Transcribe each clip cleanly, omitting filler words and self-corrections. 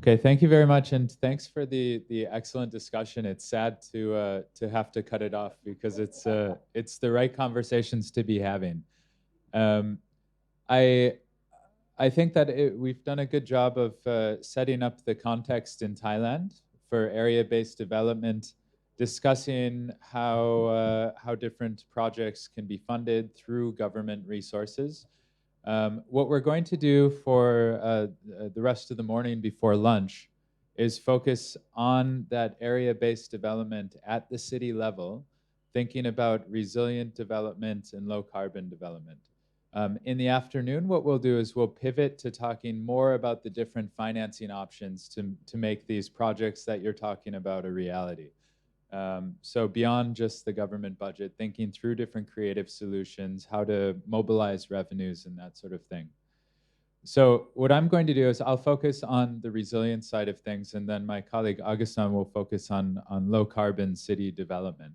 Okay, thank you very much, and thanks for the excellent discussion. It's sad to have to cut it off because it's the right conversations to be having. I think that we've done a good job of setting up the context in Thailand for area-based development, discussing how different projects can be funded through government resources. What we're going to do for the rest of the morning before lunch is focus on that area-based development at the city level, thinking about resilient development and low-carbon development. In the afternoon, what we'll do is we'll pivot to talking more about the different financing options to make these projects that you're talking about a reality. So beyond just the government budget, thinking through different creative solutions, how to mobilize revenues and that sort of thing. So what I'm going to do is I'll focus on the resilience side of things, and then my colleague Augustin will focus on low carbon city development.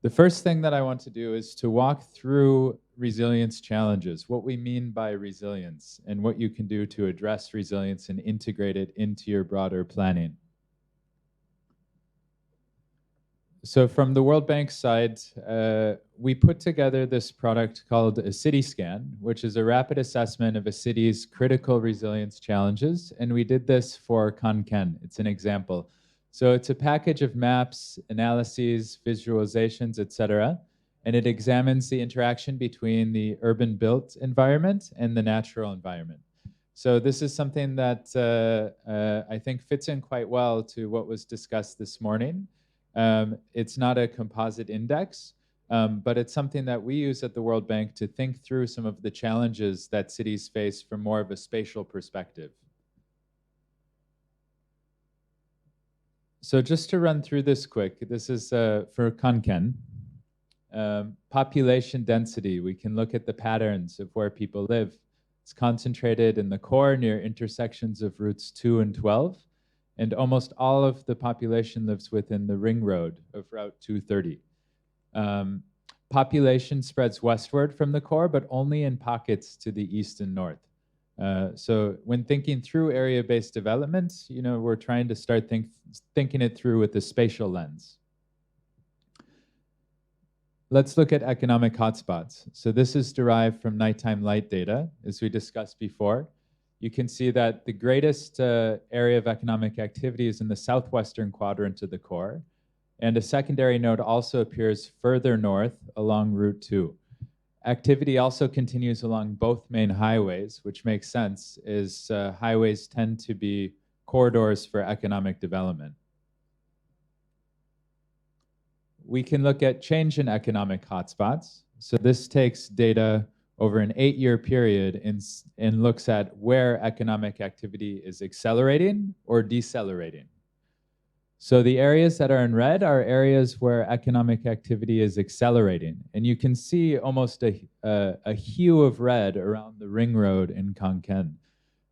The first thing that I want to do is to walk through resilience challenges, what we mean by resilience, and what you can do to address resilience and integrate it into your broader planning. So from the World Bank side, we put together this product called a city scan, which is a rapid assessment of a city's critical resilience challenges. And we did this for Khon Kaen. It's an example. So it's a package of maps, analyses, visualizations, etc. And it examines the interaction between the urban built environment and the natural environment. So this is something that I think fits in quite well to what was discussed this morning. It's not a composite index, but it's something that we use at the World Bank to think through some of the challenges that cities face from more of a spatial perspective. So just to run through this quick, this is for Khon Kaen. Population density, we can look at the patterns of where people live. It's concentrated in the core near intersections of routes 2 and 12. And almost all of the population lives within the ring road of Route 230. Population spreads westward from the core, but only in pockets to the east and north. So when thinking through area-based development, we're trying to start thinking it through with a spatial lens. Let's look at economic hotspots. So this is derived from nighttime light data, as we discussed before. You can see that the greatest area of economic activity is in the southwestern quadrant of the core, and a secondary node also appears further north along Route 2. Activity also continues along both main highways, which makes sense, as highways tend to be corridors for economic development. We can look at change in economic hotspots. So this takes data over an 8-year period and looks at where economic activity is accelerating or decelerating. So the areas that are in red are areas where economic activity is accelerating. And you can see almost a hue of red around the ring road in Khon Kaen.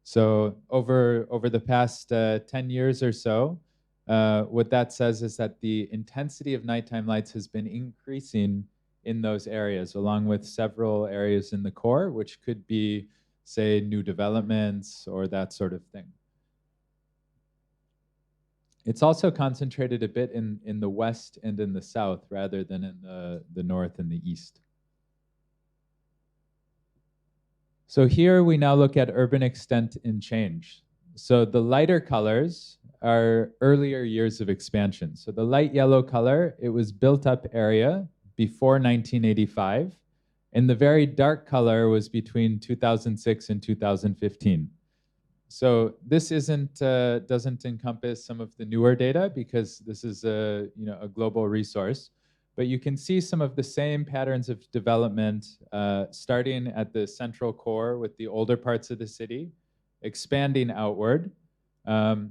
So over the past 10 years or so, what that says is that the intensity of nighttime lights has been increasing in those areas, along with several areas in the core, which could be, say, new developments or that sort of thing. It's also concentrated a bit in the west and in the south rather than in the north and the east. So here we now look at urban extent and change. So the lighter colors are earlier years of expansion. So the light yellow color, it was built up area before 1985, and the very dark color was between 2006 and 2015. So this doesn't encompass some of the newer data because this is a global resource, but you can see some of the same patterns of development starting at the central core with the older parts of the city, expanding outward.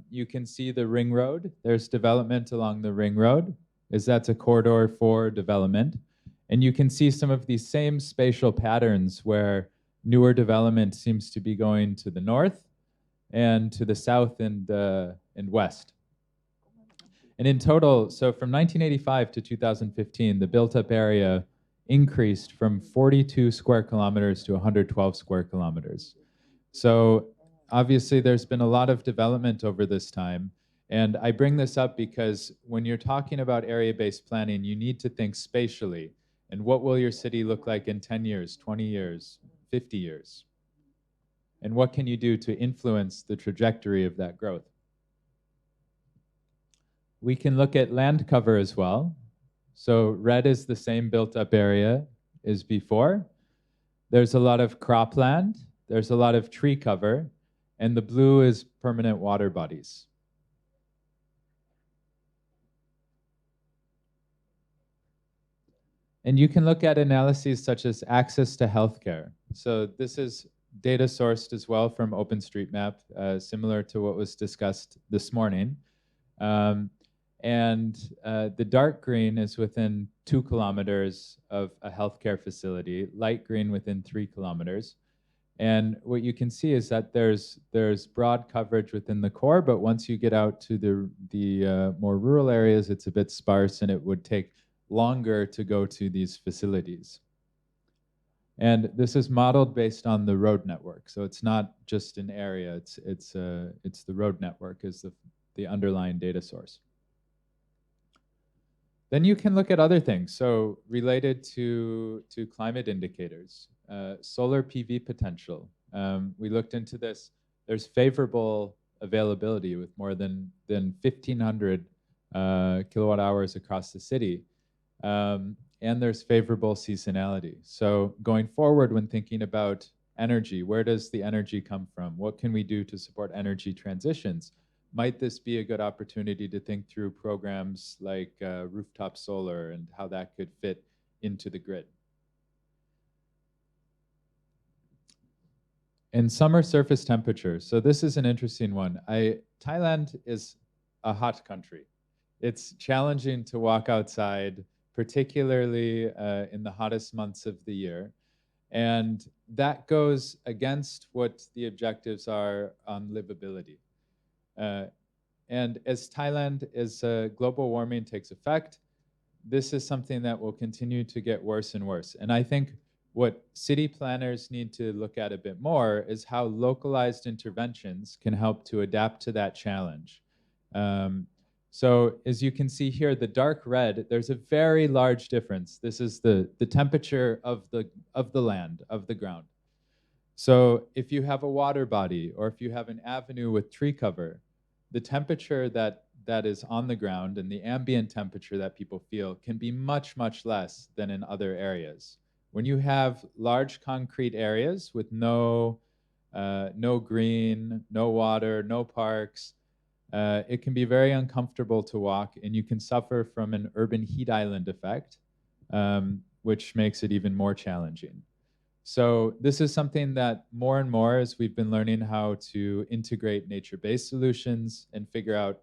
You can see the ring road. There's development along the ring road, as that's a corridor for development. And you can see some of these same spatial patterns where newer development seems to be going to the north and to the south and west. And in total, so from 1985 to 2015, the built-up area increased from 42 square kilometers to 112 square kilometers. So obviously there's been a lot of development over this time. And I bring this up because when you're talking about area-based planning, you need to think spatially. And what will your city look like in 10 years, 20 years, 50 years? And what can you do to influence the trajectory of that growth? We can look at land cover as well. So red is the same built-up area as before. There's a lot of cropland, there's a lot of tree cover, and the blue is permanent water bodies. And you can look at analyses such as access to healthcare. So this is data sourced as well from OpenStreetMap, similar to what was discussed this morning. The dark green is within 2 kilometers of a healthcare facility, light green within 3 kilometers. And what you can see is that there's broad coverage within the core, but once you get out to the more rural areas, it's a bit sparse and it would take longer to go to these facilities. And this is modeled based on the road network. So it's not just an area, it's the road network is the underlying data source. Then you can look at other things. So related to climate indicators, solar PV potential. We looked into this. There's favorable availability with more than 1,500 kilowatt hours across the city. And there's favorable seasonality. So going forward when thinking about energy, where does the energy come from? What can we do to support energy transitions? Might this be a good opportunity to think through programs like rooftop solar and how that could fit into the grid? And summer surface temperature. So this is an interesting one. Thailand is a hot country. It's challenging to walk outside, particularly in the hottest months of the year. And that goes against what the objectives are on livability. And as global warming takes effect, this is something that will continue to get worse and worse. And I think what city planners need to look at a bit more is how localized interventions can help to adapt to that challenge. So as you can see here, the dark red, there's a very large difference. This is the temperature of the land, of the ground. So if you have a water body or if you have an avenue with tree cover, the temperature that is on the ground and the ambient temperature that people feel can be much, much less than in other areas. When you have large concrete areas with no green, no water, no parks, it can be very uncomfortable to walk, and you can suffer from an urban heat island effect, which makes it even more challenging. So this is something that more and more, as we've been learning how to integrate nature-based solutions and figure out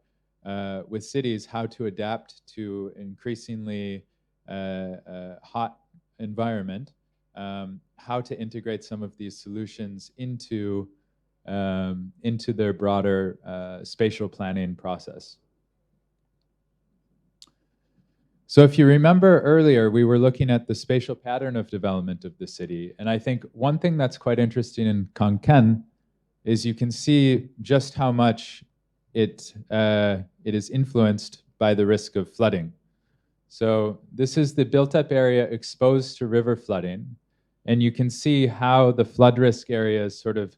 with cities how to adapt to increasingly hot environment, how to integrate some of these solutions into their broader spatial planning process. So if you remember earlier, we were looking at the spatial pattern of development of the city. And I think one thing that's quite interesting in Khon Kaen is you can see just how much it is influenced by the risk of flooding. So this is the built-up area exposed to river flooding. And you can see how the flood risk areas sort of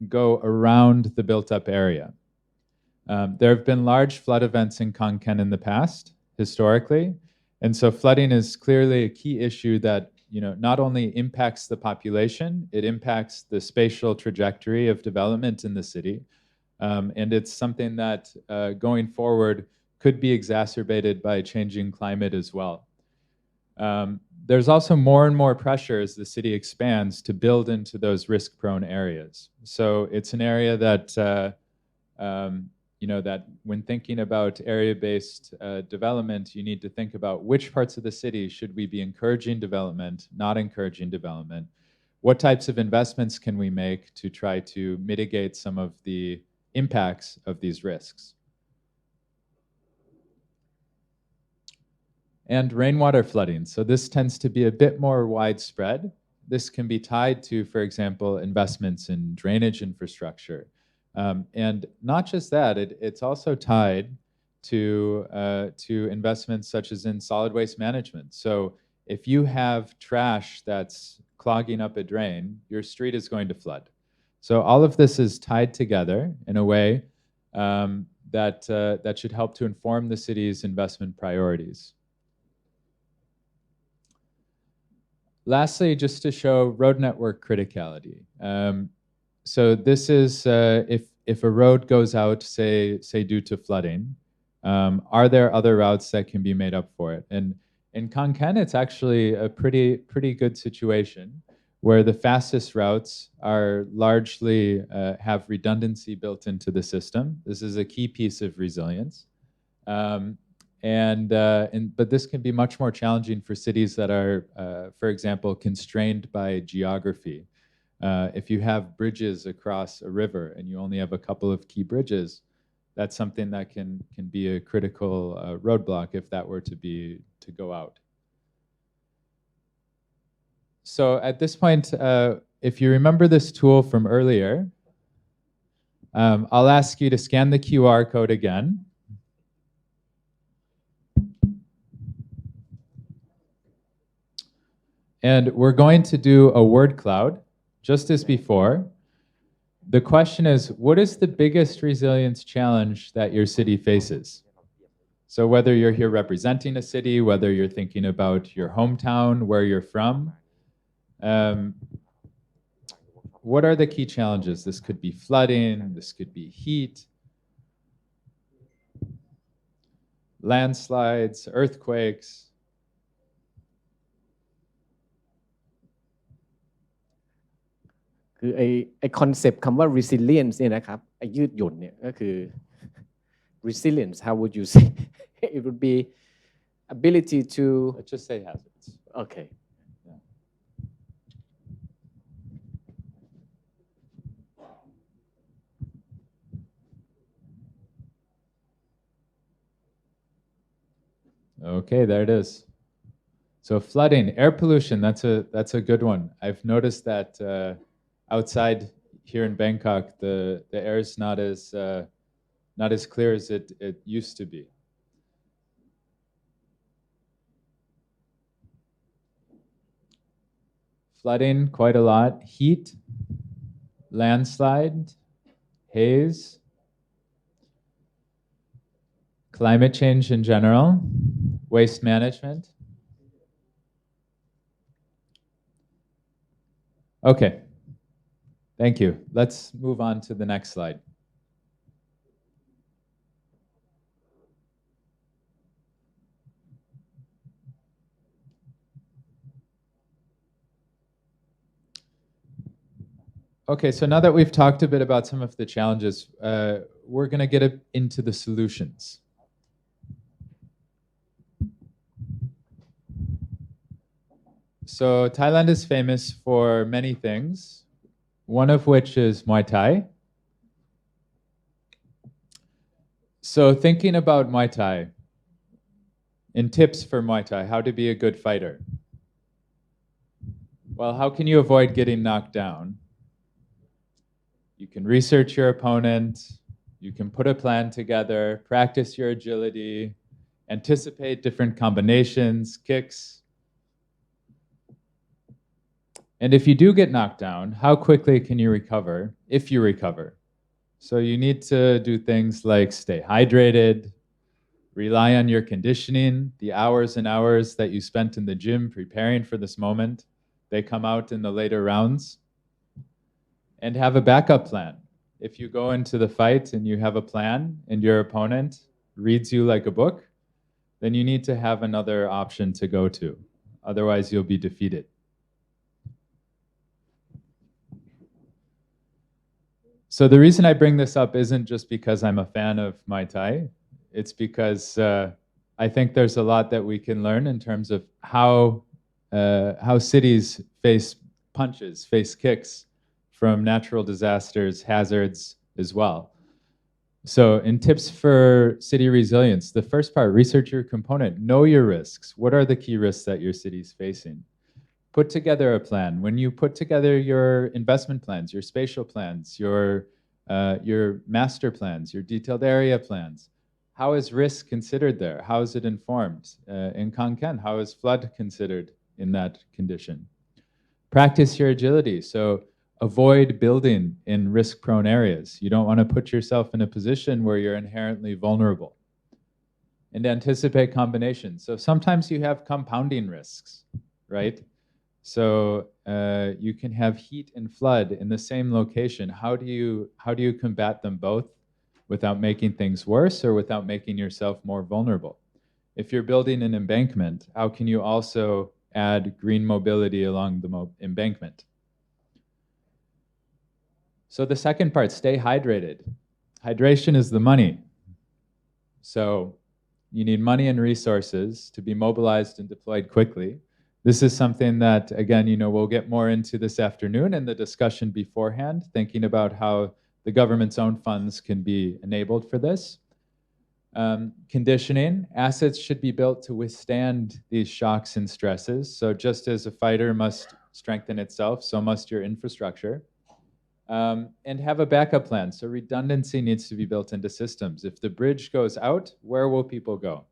go around the built-up area. There have been large flood events in Khon Kaen in the past, historically. And so flooding is clearly a key issue that not only impacts the population, it impacts the spatial trajectory of development in the city. And it's something that going forward could be exacerbated by changing climate as well. There's also more and more pressure as the city expands to build into those risk-prone areas. So it's an area that that when thinking about area-based development, you need to think about which parts of the city should we be encouraging development, not encouraging development. What types of investments can we make to try to mitigate some of the impacts of these risks? And rainwater flooding. So this tends to be a bit more widespread. this can be tied to, for example, investments in drainage infrastructure. And not just that, it's also tied to investments such as in solid waste management. So if you have trash that's clogging up a drain, your street is going to flood. So all of this is tied together in a way that should help to inform the city's investment priorities. Lastly, just to show road network criticality. So this is if a road goes out, say due to flooding, are there other routes that can be made up for it? And in Khon Kaen, it's actually a pretty good situation where the fastest routes are largely have redundancy built into the system. This is a key piece of resilience. But this can be much more challenging for cities that are, for example, constrained by geography. If you have bridges across a river and you only have a couple of key bridges, that's something that can be a critical roadblock if that were to go out. So at this point, if you remember this tool from earlier, I'll ask you to scan the QR code again. And we're going to do a word cloud, just as before. The question is, what is the biggest resilience challenge that your city faces? So whether you're here representing a city, whether you're thinking about your hometown, where you're from, what are the key challenges? This could be flooding, this could be heat, landslides, earthquakes.คือไอคอนเซปต์คำว่า resilience เนี่ยนะครับไอยืดหยุ่นเนี่ยก็คือ resilience how would you say it would be ability to Let's just say hazards. Okay. Okay, there it is. So flooding, air pollution, that's a good one. I've noticed that outside here in Bangkok, the air is not as clear as it used to be. Flooding, quite a lot. Heat, landslide, haze, climate change in general, waste management. Okay, thank you. Let's move on to the next slide. Okay, so now that we've talked a bit about some of the challenges, we're going to get into the solutions. So Thailand is famous for many things, one of which is Muay Thai. So thinking about Muay Thai, and tips for Muay Thai, how to be a good fighter. Well, how can you avoid getting knocked down? You can research your opponent, you can put a plan together, practice your agility, anticipate different combinations, kicks. And if you do get knocked down, how quickly can you recover, if you recover? So you need to do things like stay hydrated, rely on your conditioning, the hours and hours that you spent in the gym preparing for this moment. They come out in the later rounds. And have a backup plan. If you go into the fight and you have a plan and your opponent reads you like a book, then you need to have another option to go to. Otherwise, you'll be defeated. So the reason I bring this up isn't just because I'm a fan of Muay Thai. It's because I think there's a lot that we can learn in terms of how cities face punches, face kicks from natural disasters, hazards as well. So in tips for city resilience, the first part, research your component, know your risks. What are the key risks that your city is facing? put together a plan. When you put together your investment plans, your spatial plans, your master plans, your detailed area plans, how is risk considered there? How is it informed? In Kanken, how is flood considered in that condition? Practice your agility. So avoid building in risk-prone areas. You don't want to put yourself in a position where you're inherently vulnerable. And anticipate combinations. So sometimes you have compounding risks, right? So you can have heat and flood in the same location. How do you combat them both without making things worse or without making yourself more vulnerable? If you're building an embankment, how can you also add green mobility along the embankment? So the second part, stay hydrated. Hydration is the money. So you need money and resources to be mobilized and deployed quickly. This is something that, again, we'll get more into this afternoon in the discussion beforehand, thinking about how the government's own funds can be enabled for this. Conditioning, assets should be built to withstand these shocks and stresses. So just as a fighter must strengthen itself, so must your infrastructure. And have a backup plan. So redundancy needs to be built into systems. If the bridge goes out, where will people go?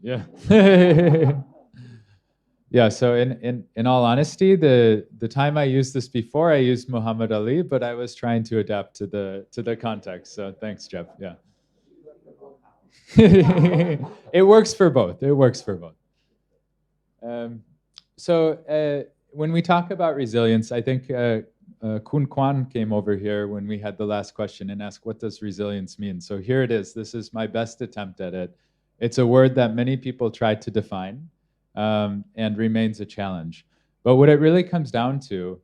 Yeah. Yeah, so in all honesty, the time I used this before, I used Muhammad Ali, but I was trying to adapt to the context. So thanks, Jeff. Yeah. It works for both. It works for both. So when we talk about resilience, I think Kun Kwan came over here when we had the last question and asked, what does resilience mean? So here it is. This is my best attempt at it. It's a word that many people try to define and remains a challenge. But what it really comes down to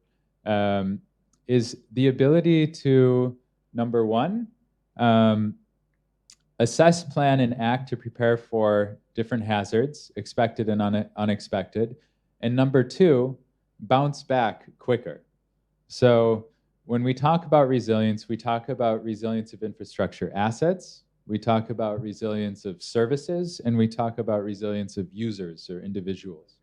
is the ability to, number one, assess, plan, and act to prepare for different hazards, expected and unexpected. And number two, bounce back quicker. So when we talk about resilience, we talk about resilience of infrastructure assets, we talk about resilience of services, and we talk about resilience of users or individuals.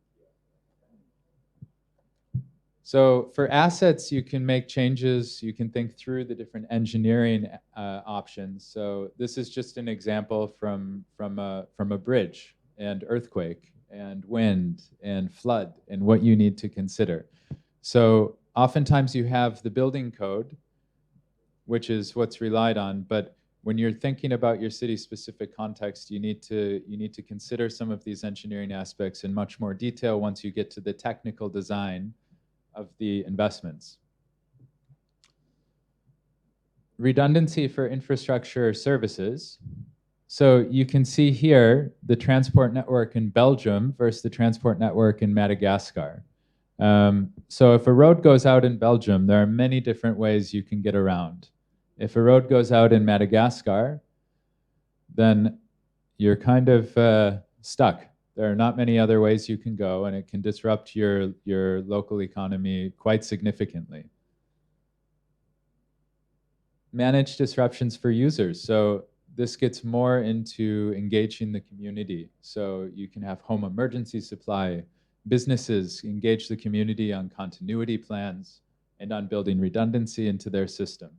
So for assets, you can make changes, you can think through the different engineering options. So this is just an example from a bridge and earthquake and wind and flood and what you need to consider. So oftentimes you have the building code, which is what's relied on, but when you're thinking about your city-specific context, you need to consider some of these engineering aspects in much more detail once you get to the technical design of the investments. Redundancy for infrastructure services. So you can see here the transport network in Belgium versus the transport network in Madagascar. So if a road goes out in Belgium, there are many different ways you can get around. If a road goes out in Madagascar, then you're kind of stuck. There are not many other ways you can go, and it can disrupt your local economy quite significantly. Manage disruptions for users. So this gets more into engaging the community. So you can have home emergency supply, businesses engage the community on continuity plans and on building redundancy into their system.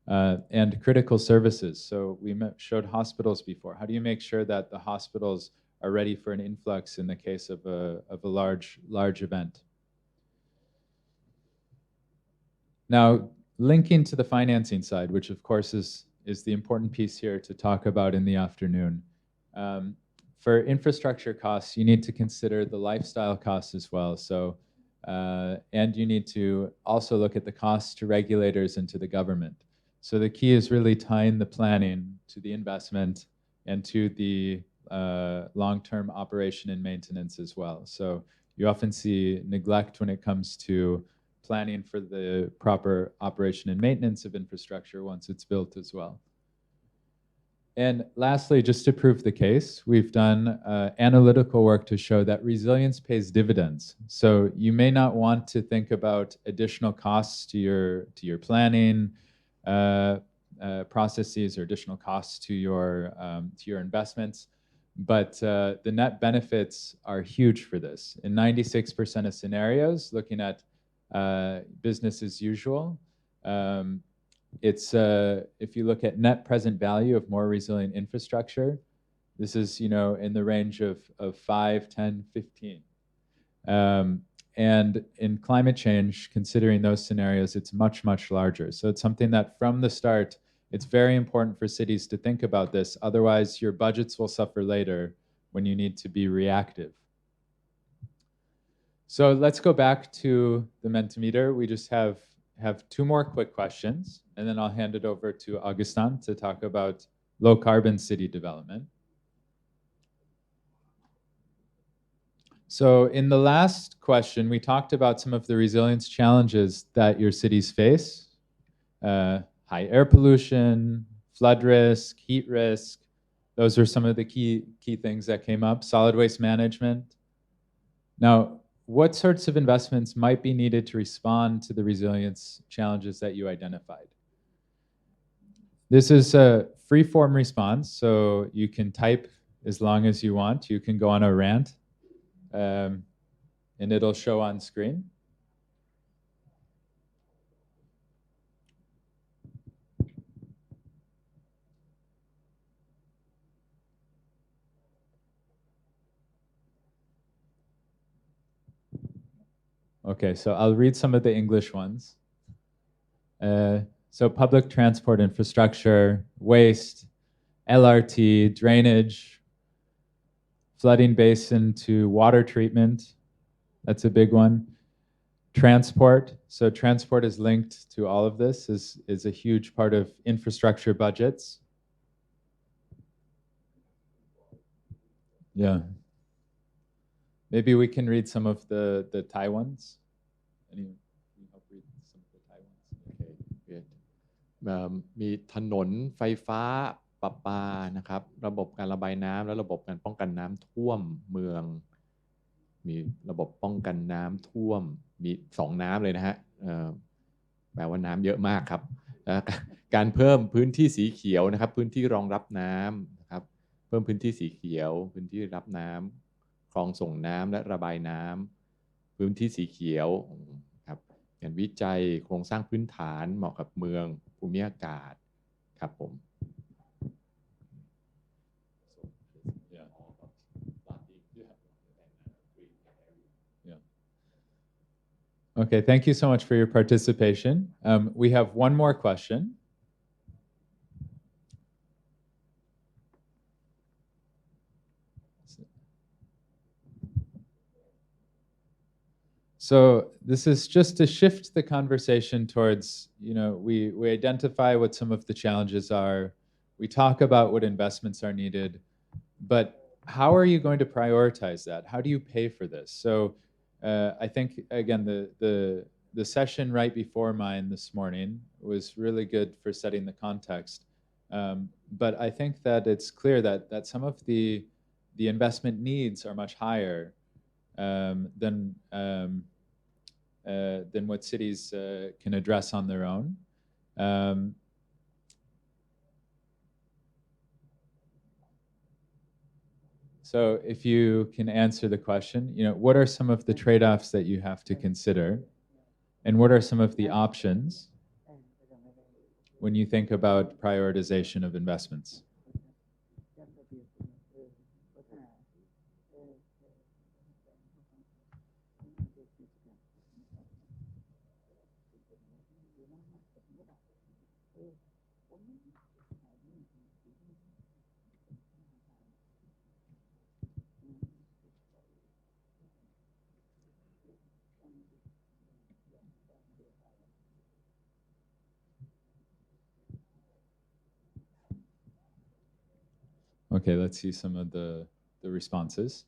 And critical services. So we showed hospitals before. How do you make sure that the hospitals are ready for an influx in the case of a large event? Now, linking to the financing side, which of course is the important piece here to talk about in the afternoon. For infrastructure costs, you need to consider the lifestyle costs as well. So, and you need to also look at the costs to regulators and to the government. So the key is really tying the planning to the investment and to the long-term operation and maintenance as well. So you often see neglect when it comes to planning for the proper operation and maintenance of infrastructure once it's built as well. And lastly, just to prove the case, we've done analytical work to show that resilience pays dividends. So you may not want to think about additional costs to your planning, processes or additional costs to your investments. But the net benefits are huge for this. In 96% of scenarios, looking at business as usual, it's if you look at net present value of more resilient infrastructure, this is in the range of 5, 10, 15. And in climate change, considering those scenarios, it's much, much larger. So it's something that from the start, it's very important for cities to think about this. Otherwise, your budgets will suffer later when you need to be reactive. So let's go back to the Mentimeter. We just have 2 more quick questions, and then I'll hand it over to Augustin to talk about low carbon city development. So in the last question, we talked about some of the resilience challenges that your cities face. High air pollution, flood risk, heat risk. Those are some of the key things that came up. Solid waste management. Now, what sorts of investments might be needed to respond to the resilience challenges that you identified? This is a free-form response, so you can type as long as you want. You can go on a rant, and it'll show on screen. Okay, so I'll read some of the English ones. So public transport infrastructure, waste, LRT, drainage, flooding basin to water treatment. That's a big one. Transport. So transport is linked to all of this, is a huge part of infrastructure budgets. Yeah. Maybe we can read some of the Thai ones. Anyone can help read some of the Thai ones? Okay, good. มีถนนไฟฟ้าประปานะครับระบบการระบายน้ำและระบบการป้องกันน้ำท่วมเมืองมีระบบป้องกันน้ำท่วมมี2น้ำเลยนะฮะแปลว่าน้ำเยอะมากครับการเพิ่มพื้นที่สีเขียวนะครับพื้นที่รองรับน้ำนะครับเพิ่มพื้นที่สีเขียวพื้นที่รับน้ำคลองส่งน้ำและระบายน้ำพื้นที่สีเขียวครับงานวิจัยโครงสร้างพื้นฐานเหมาะกับเมืองภูมิอากาศครับผม Okay, thank you so much for your participation. We have one more question. So this is just to shift the conversation towards, we identify what some of the challenges are. We talk about what investments are needed, but how are you going to prioritize that? How do you pay for this? So I think, again, the session right before mine this morning was really good for setting the context. But I think that it's clear that some of the investment needs are much higher than what cities can address on their own. So if you can answer the question, what are some of the trade-offs that you have to consider? And what are some of the options when you think about prioritization of investments? Okay, let's see some of the responses.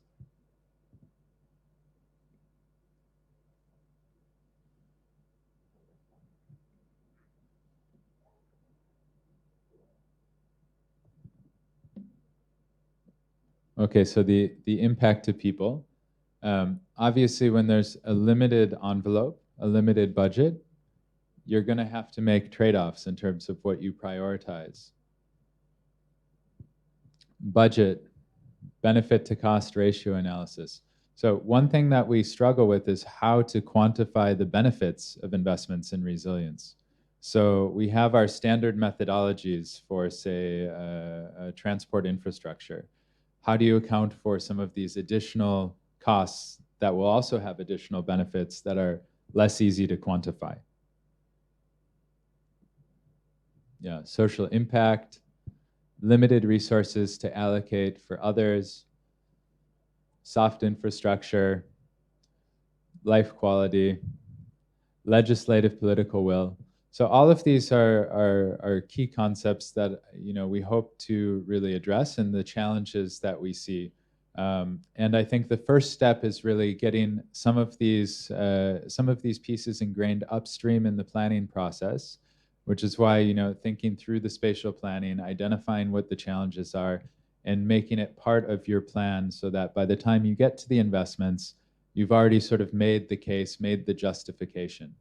Okay, so the impact to people. Obviously, when there's a limited envelope, a limited budget, you're going to have to make trade-offs in terms of what you prioritize. Budget, benefit to cost ratio analysis. So one thing that we struggle with is how to quantify the benefits of investments in resilience. So we have our standard methodologies for, say, transport infrastructure. How do you account for some of these additional costs that will also have additional benefits that are less easy to quantify? Yeah, social impact, limited resources to allocate for others, soft infrastructure, life quality, legislative political will. So all of these are key concepts that we hope to really address and the challenges that we see. And I think the first step is really getting some of these pieces ingrained upstream in the planning process, which is why thinking through the spatial planning, identifying what the challenges are, and making it part of your plan so that by the time you get to the investments, you've already sort of made the case, made the justification.